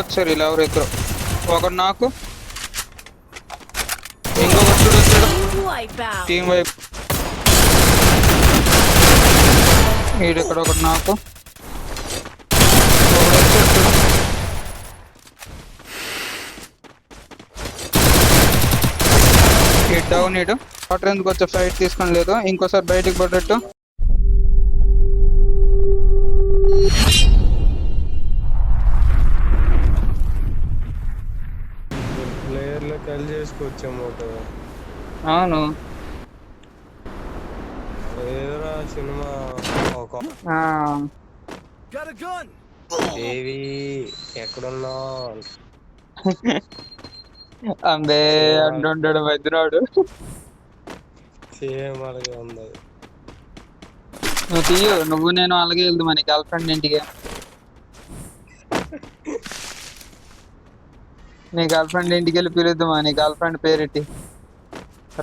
వచ్చారు ఇలా ఎవరిద్దరు, ఒకడు నాకు ఇంకొకటి చూడు వచ్చాడు టీం వైపు. వీడు ఇక్కడ ఒకటి నాకు ఒకడు వచ్చాడు చూడు. ఈ డౌన్ ఇడు వాటర్ ఎందుకు వచ్చే ఫైట్ తీసుకొని లేదు, ఇంకోసారి బయటికి పడ్డట్టు. ప్లేయర్లో కలిసి చేసుకోవచ్చాము. అవును ఏదరా సినిమా ఏవి ఎక్కడున్నావు? అంబే అంటుంటాడు వైద్యురాడు. సేమ్ అలాగే ఉంది. నువ్వు తీయు, నువ్వు నేను అలాగే వెళ్దాం నీ గర్ల్ ఫ్రెండ్ ఇంటికి. నీ గర్ల్ ఫ్రెండ్ ఇంటికి వెళ్ళి పిలుద్దామా, నీ గర్ల్ ఫ్రెండ్ పేరెట్టి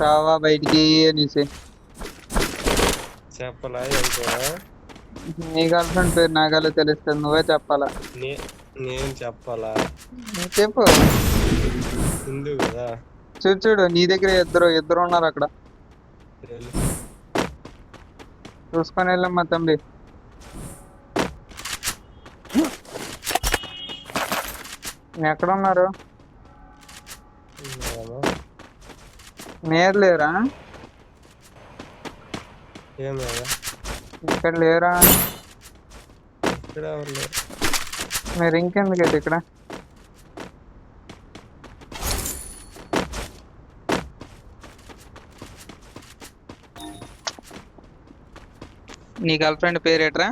రావా బయటికి అనేసి. చెప్పలా? నీ గర్ల్ ఫ్రెండ్ పేరు నాకలా తెలుస్తుంది, నువ్వే చెప్పాలా. నేను చెప్పాలా? చెప్పు. ఎందుకు కదా చూడు చూడు, నీ దగ్గర ఇద్దరు ఉన్నారు అక్కడ, చూసుకొని వెళ్ళమ్మా తమ్మి. ఎక్కడ ఉన్నారు? మీరు లేరా? ఏం లేదా ఇక్కడ లేరా? ఇక్కడ ఎవరు లేరు. మీరు ఇంకెందుకైతే ఇక్కడ? నీ గర్ల్ ఫ్రెండ్ పేరేట్రా?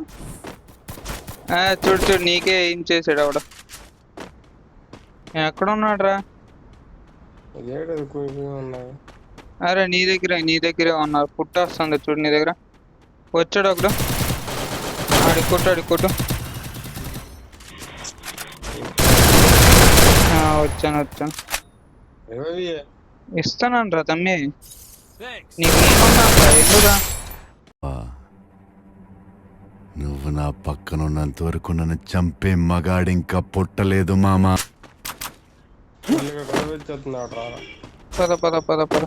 చూడు చూడు, నీకే ఏం చేసాడు ఆవిడ. ఎక్కడ ఉన్నాడు రా? అరే నీ దగ్గరే ఉన్నారు, పుట్టొస్తుంది చూడు నీ దగ్గర. వచ్చాడు ఒకడు, ఆడి కొట్టు. వచ్చాను ఇస్తాను రా తమ్మి, నీకు నేనున్నా ఎందుకురా. నువ్వు నా పక్కన ఉన్నంత వరకు నన్ను చంపే మగాడు ఇంకా పుట్టలేదు మామా. పద పద పద పద.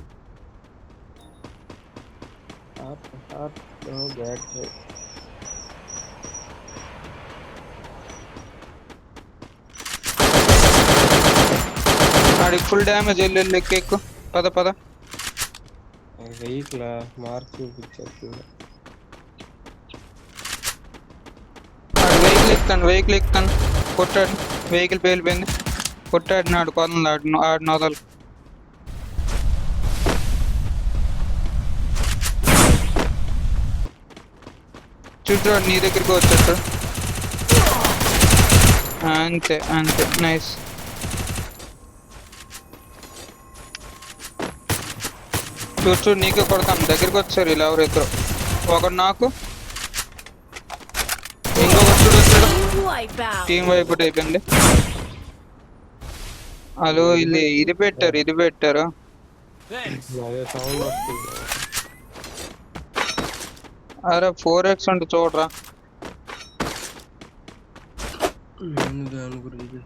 ఆడికి ఫుల్ డ్యామేజ్ వెళ్ళి ఎక్కువ. పద పద. మార్క్ చూపించేస్తుంది. వెహికల్ ఎక్కుతాను. కొట్టాడు, వెహికల్ పేలిపోయింది. కొట్టాడు నాడు కొలను ఆడు నోదలు. చూడు నీ దగ్గరికి వచ్చాడు. అంతే నైస్. చూడు నీకే కొడతాను, దగ్గరికి వచ్చారు ఇలా ఎవరిద్దరు, ఒకడు నాకు ఇంకొకటి చూడు వచ్చాడు. టీం వైపు అయిపోయింది. హలో ఇది పెట్టారు. అరే 4x అంటే చూడరా. దాని గురించి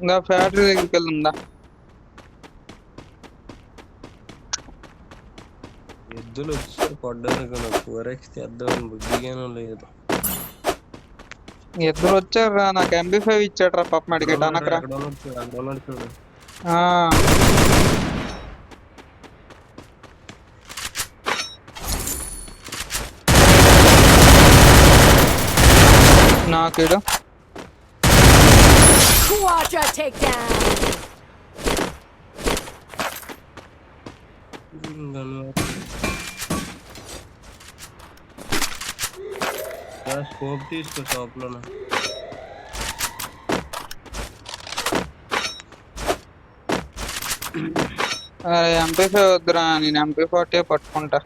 ఇంకా ఫ్యాక్టరీ దగ్గరికి వెళ్తుందా? ఎద్దులు వచ్చి పడ్డానికి 4x తెద్దామని బుద్ధిగానే లేదు. ఇద్దరు వచ్చారా, నాకు MP5 ఇచ్చాడ్రా పాపం. అడిగాడు అనకరా. నాకిడు స్కోప్ తీసుకో షాప్ లో. MP5 వద్దురా, నేను MP40 పట్టుకుంటా.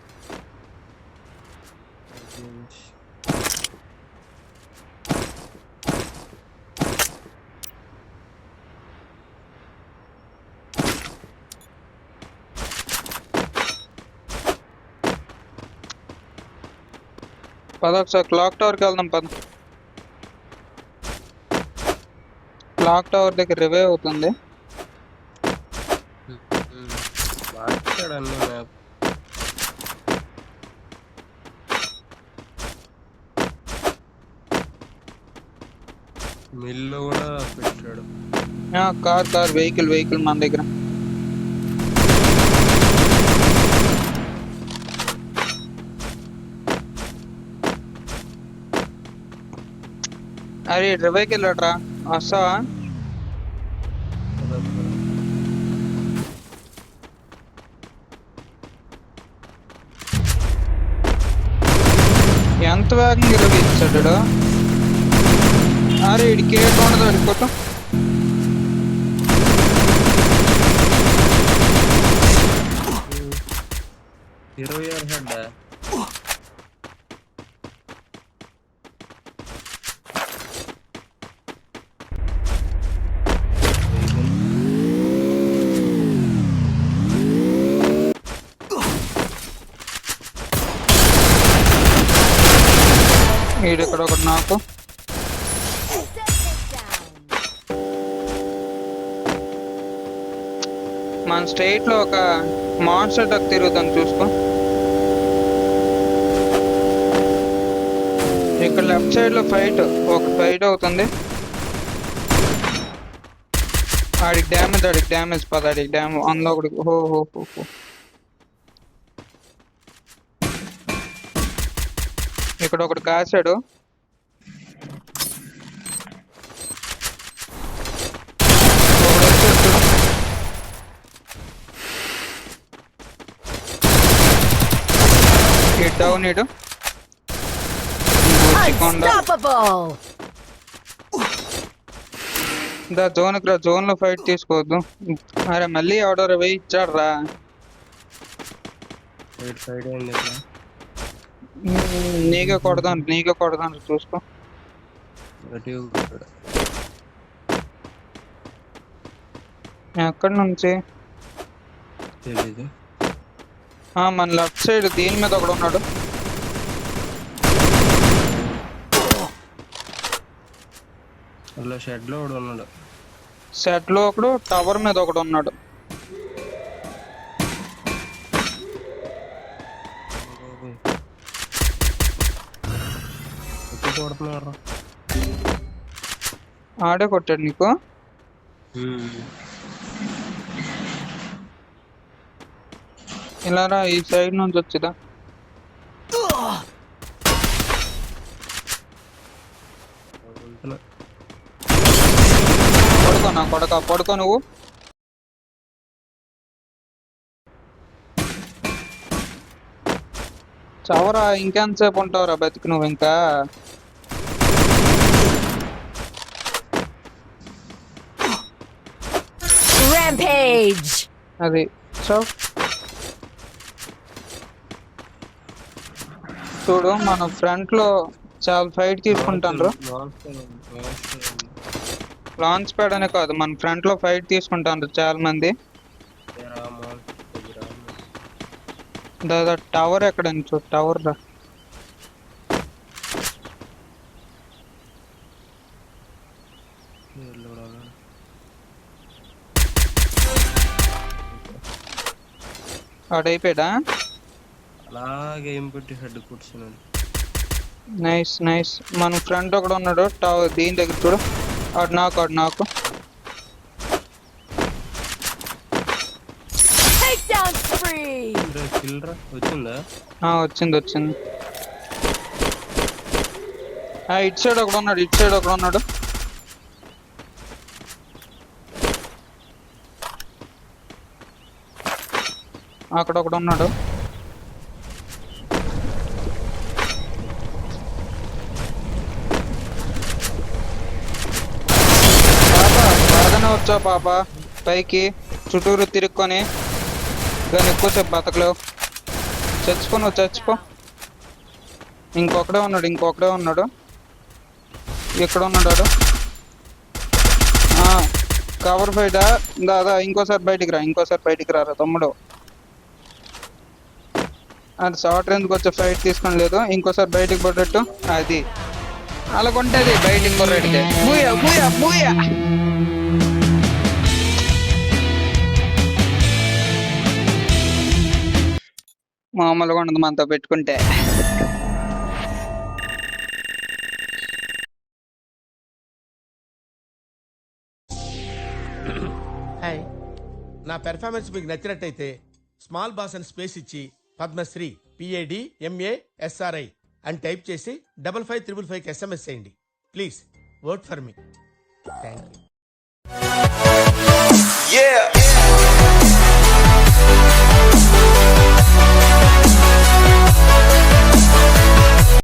పద ఒకసారి క్లాక్ టవర్కి వెళ్దాం పద. క్లాక్ టవర్ దగ్గర రివైవ్ అవుతుంది. మార్చాడు అన్ని మ్యాప్. మిల్లు కూడా పెట్టాడు. కార్ వెహికల్ మన దగ్గర. అరే రివైకి వెళ్ళాడ్రా, వస్తావా? ఎంత వేగంగా రివై ఇచ్చాడు. అరే ఇడికి ఉండదు అడిపోతాం. 26 హెడ్. ఇక్కడ ఒకటి నాకు. మన స్టేట్ లో ఒక మాన్స్టర్ ట్రక్ తిరుగుతాను చూసుకో. ఇక్కడ లెఫ్ట్ సైడ్ లో ఒక ఫైట్ అవుతుంది. ఆడికి డ్యామేజ్ పద, ఆడికి డ్యామేజ్ అందులో ఒకటి. హో ఇక్కడ ఒకటి కాసాడు. డౌన్ ఇడు జోన్ లో ఫైట్ తీసుకోవద్దు. అరే మళ్ళీ ఎవడో వెయ్యి ఇచ్చాడు రా. నీకే కొడదాను చూసుకో. ఎక్కడి నుంచి? మన లెఫ్ట్ సైడ్ దీని మీద ఒకడు ఉన్నాడు. షెడ్ లో ఉన్నాడు. షెడ్ లో ఒకడు, టవర్ మీద ఒకడు ఉన్నాడు. ఆడే కొట్టాడు నీకు. ఇలా రా, ఈ సైడ్ నుంచి వచ్చిదా. పడుకో నువ్వు. చవరా, ఇంకెంతసేపు ఉంటావురా బతికి నువ్వు ఇంకా. అది చూడు, మన ఫ్రంట్ లో చాలా ఫైట్ తీసుకుంటారు. లాంచ్ ప్యాడ్ అనే కాదు, మన ఫ్రంట్ లో ఫైట్ తీసుకుంటారు చాలా మంది. దాదా టవర్ ఎక్కడ చూడు, టవర్ రా. ఆడైపోయాడా? అలాగే ఏం పెట్టి హెడ్ కూర్చున్నాడు. నైస్. మన ఫ్రంట్ ఒకడు ఉన్నాడు టవర్ దీని దగ్గర చూడు. ఆడు నాకు వచ్చింది. ఇటు సైడ్ ఒకడు ఉన్నాడు. అక్కడ ఒకడు ఉన్నాడు. బాగానే వచ్చా పాప పైకి చుట్టూరు తిరుక్కొని. కానీ ఎక్కువసేపు బతకలేవు. చచ్చిపో. ఇంకొకడే ఉన్నాడు. ఎక్కడ ఉన్నాడు? కవర్ ఫైటా? దాదా ఇంకోసారి బయటికి రారా తమ్ముడు. అది షార్ట్ రేంజ్కి వచ్చే ఫైట్ తీసుకొని లేదు, ఇంకోసారి బయటికి పడ్డట్టు. అది అలాగుంటది బయట ఇంకొరెడితే బూయా బూయా బూయా. మామూలుగా ఉండదు మనతో పెట్టుకుంటే. హాయ్, నా పెర్ఫార్మెన్స్ మీకు నచ్చినట్టయితే స్మాల్ బాస్ అని స్పేస్ ఇచ్చి పద్మశ్రీ PADMASRI అని టైప్ చేసి 55555కి SMS చేయండి. Please vote for me. Thank you.